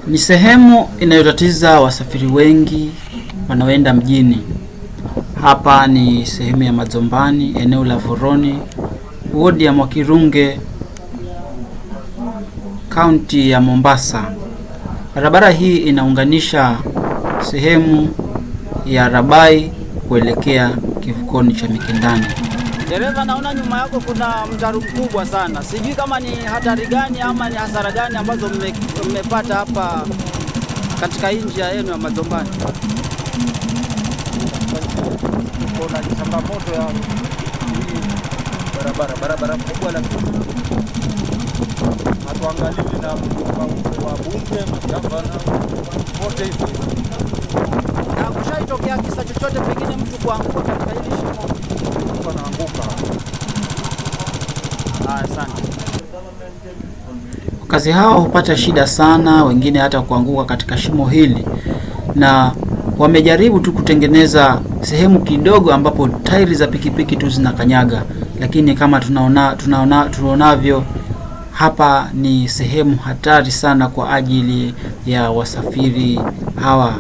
Ni sehemu inayotatiza wasafiri wengi wanaoenda mjini. Hapa ni sehemu ya Mazombani, eneo la Voroni, wodi ya Mwakirunge, kaunti ya Mombasa. Barabara hii inaunganisha sehemu ya Rabai kuelekea kivukoni cha Mikindani. Dereva, naona nyuma yako kuna mtaro mkubwa sana. Sijui kama ni hatari gani ama ni hasara gani ambazo mmepata hapa katika hii njia yenu ya Mazombani. Kuna changamoto ya barabara kubwa, lakini hatuangalii na wabunge, magavana wote hivi. Na kushaitokea kisa chochote pengine mtu kuanguka katika hili shimo? Mtu anaanguka. Asante. Wakazi hao hupata shida sana, wengine hata kuanguka katika shimo hili, na wamejaribu tu kutengeneza sehemu kidogo ambapo tairi za pikipiki tu zinakanyaga, lakini kama tunaonavyo hapa ni sehemu hatari sana kwa ajili ya wasafiri hawa.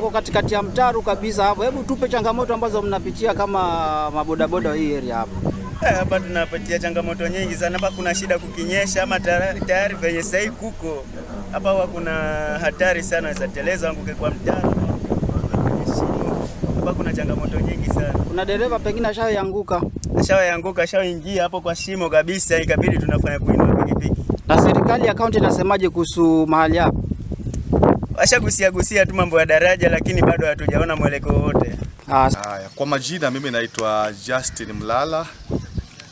Kwa katikati ya mtaro kabisa hapo. Hebu tupe changamoto ambazo mnapitia kama mabodaboda hii area hapa. Hapa tunapitia changamoto nyingi sana. Hapa kuna shida kukinyesha ama tayari venye sasa kuko. Hapa kuna hatari sana za teleza anguke kwa mtaro. Hapa kuna changamoto nyingi sana. Kuna dereva pengine ashaanguka. Ashaingia hapo kwa shimo kabisa, ikabidi tunafanya kuinua pikipiki. Na serikali ya kaunti inasemaje kuhusu mahali hapa? Washagusia tu mambo ya daraja, lakini bado hatujaona mwelekeo wote. Haya, kwa majina mimi naitwa Justin Mlala,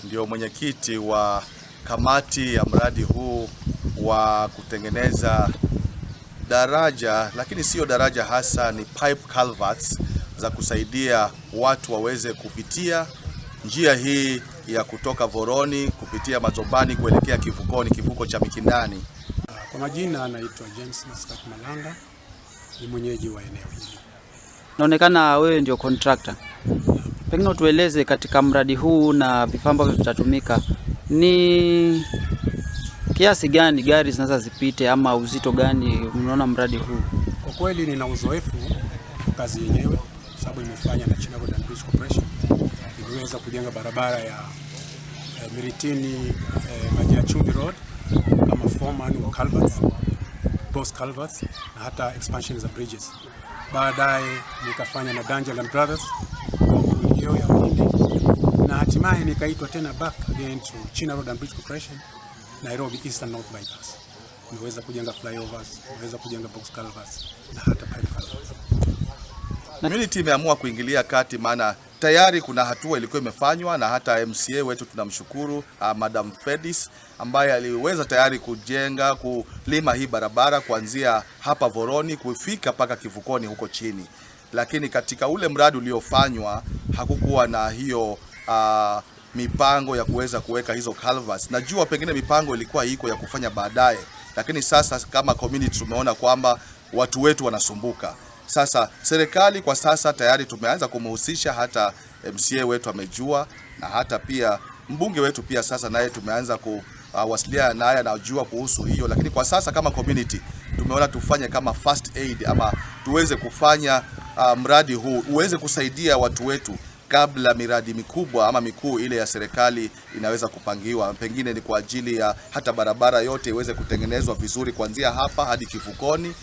ndio mwenyekiti wa kamati ya mradi huu wa kutengeneza daraja, lakini sio daraja hasa, ni pipe culverts za kusaidia watu waweze kupitia njia hii ya kutoka Voroni kupitia Mazombani kuelekea kivukoni, kivuko cha Mikindani. Kwa majina anaitwa James Maskat Malanga, ni mwenyeji wa eneo hili. Naonekana wewe ndio contractor. Pengine tueleze katika mradi huu na vifaa ambavyo vitatumika, ni kiasi gani gari zinaweza zipite ama uzito gani unaona mradi huu? Kwa kweli nina uzoefu kwa kazi yenyewe, sababu nimefanya na China Road and Bridge Corporation. Nimeweza kujenga barabara ya Miritini Maji ya Chumvi Road kama foreman wa culverts, post culverts na hata expansion za bridges. Baadaye nikafanya na Daniel and Brothers hiyo ya Uhindi, na hatimaye nikaitwa tena back again to China Road and Bridge Corporation, Nairobi Eastern North Bypass. Nimeweza kujenga flyovers, nimeweza kujenga box culverts na hata pipe culverts. Community imeamua kuingilia kati, maana tayari kuna hatua ilikuwa imefanywa na hata MCA wetu tunamshukuru Madam Fedis ambaye aliweza tayari kujenga kulima hii barabara kuanzia hapa Voroni kufika paka kivukoni huko chini. Lakini katika ule mradi uliofanywa hakukuwa na hiyo mipango ya kuweza kuweka hizo culverts. Najua pengine mipango ilikuwa iko ya kufanya baadaye, lakini sasa kama community tumeona kwamba watu wetu wanasumbuka. Sasa serikali kwa sasa tayari tumeanza kumhusisha, hata MCA wetu amejua, na hata pia mbunge wetu pia sasa naye tumeanza kuwasiliana naye, anajua kuhusu hiyo. Lakini kwa sasa kama community tumeona tufanye kama first aid ama tuweze kufanya mradi huu uweze kusaidia watu wetu kabla miradi mikubwa ama mikuu ile ya serikali inaweza kupangiwa. Pengine ni kwa ajili ya hata barabara yote iweze kutengenezwa vizuri kuanzia hapa hadi kivukoni.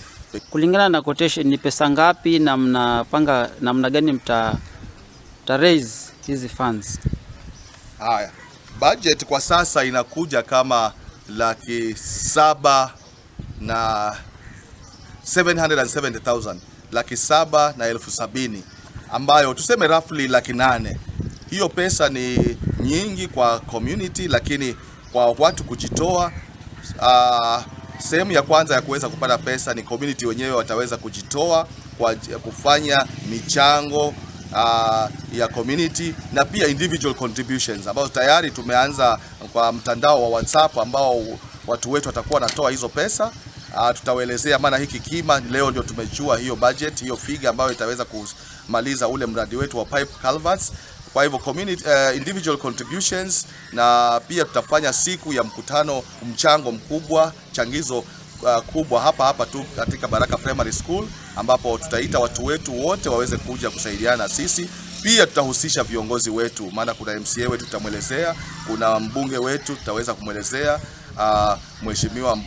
Kulingana na quotation, ni pesa ngapi na mnapanga namna gani mta raise hizi funds? Haya, budget kwa sasa inakuja kama 770,000 na 770,000, 770,000, ambayo tuseme roughly 800,000. Hiyo pesa ni nyingi kwa community, lakini kwa watu kujitoa, sehemu ya kwanza ya kuweza kupata pesa ni community wenyewe wataweza kujitoa kwa kufanya michango ya community na pia individual contributions, ambao tayari tumeanza kwa mtandao wa WhatsApp ambao watu wetu watakuwa wanatoa hizo pesa. Tutawaelezea maana hiki kima leo ndio tumejua hiyo budget, hiyo figure ambayo itaweza kumaliza ule mradi wetu wa pipe culverts. Kwa hivyo community, individual contributions, na pia tutafanya siku ya mkutano mchango mkubwa, changizo kubwa hapa tu katika Baraka Primary School, ambapo tutaita watu wetu wote waweze kuja kusaidiana na sisi. Pia tutahusisha viongozi wetu, maana kuna MCA wetu tutamwelezea, kuna mbunge wetu tutaweza kumwelezea, Mheshimiwa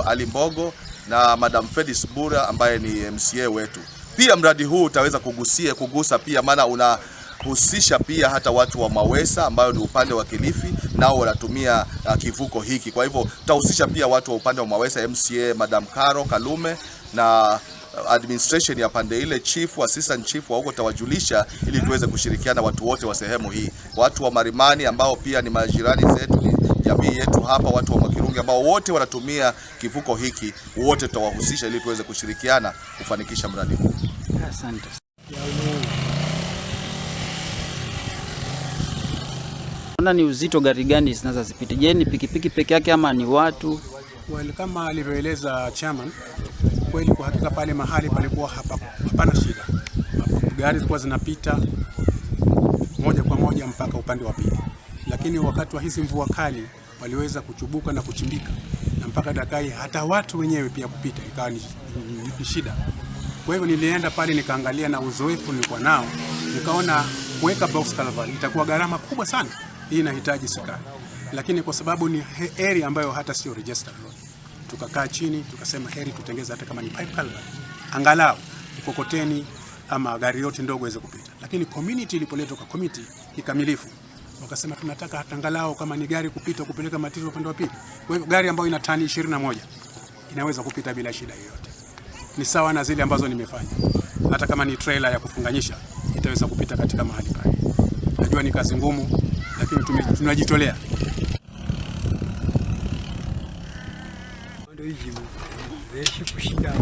Ali Mbogo na Madam Fedis Bura ambaye ni MCA wetu. Pia mradi huu utaweza kugusa pia, maana unahusisha pia hata watu wa Mawesa ambayo ni upande wa Kilifi, nao wanatumia kivuko hiki. Kwa hivyo tutahusisha pia watu wa upande wa Mawesa, MCA Madam Karo Kalume na administration ya pande ile, chief, assistant chief wa huko tawajulisha, ili tuweze kushirikiana watu wote wa sehemu hii. Watu wa Marimani ambao pia ni majirani zetu, jamii yetu hapa, watu wa Makirungi ambao wote wanatumia kivuko hiki, wote tutawahusisha ili tuweze kushirikiana kufanikisha mradi huu. Asante. Ni uzito gari gani zinaweza zipite? Je, ni pikipiki peke yake ama ni watu? Well, kama alivyoeleza chairman, kweli kwa hakika pale mahali palikuwa hapana shida. Gari zilikuwa zinapita moja kwa moja mpaka upande wa pili. Lakini wakati wa hizi mvua kali waliweza kuchubuka na kuchimbika, na mpaka dakai hata watu wenyewe pia kupita ikawa ni shida. Kwa hivyo nilienda pale nikaangalia, na uzoefu nilikuwa nao, nikaona kuweka box culvert itakuwa gharama kubwa sana. Hii inahitaji serikali. Lakini kwa sababu ni area ambayo hata sio registered road, tukakaa chini tukasema heri tutengeze hata kama ni pipe culvert, angalau mkokoteni ama gari yote ndogo iweze kupita. Lakini community ilipoletwa kwa committee kikamilifu, wakasema tunataka hata angalau kama ni gari kupita kupeleka material upande wa pili. Kwa hivyo gari ambayo ina tani 21 inaweza kupita bila shida yoyote. Ni sawa na zile ambazo nimefanya. Hata kama ni trailer ya kufunganyisha itaweza kupita katika mahali pale. Najua ni kazi ngumu, lakini tunajitolea. Ndio hivi. Kushika.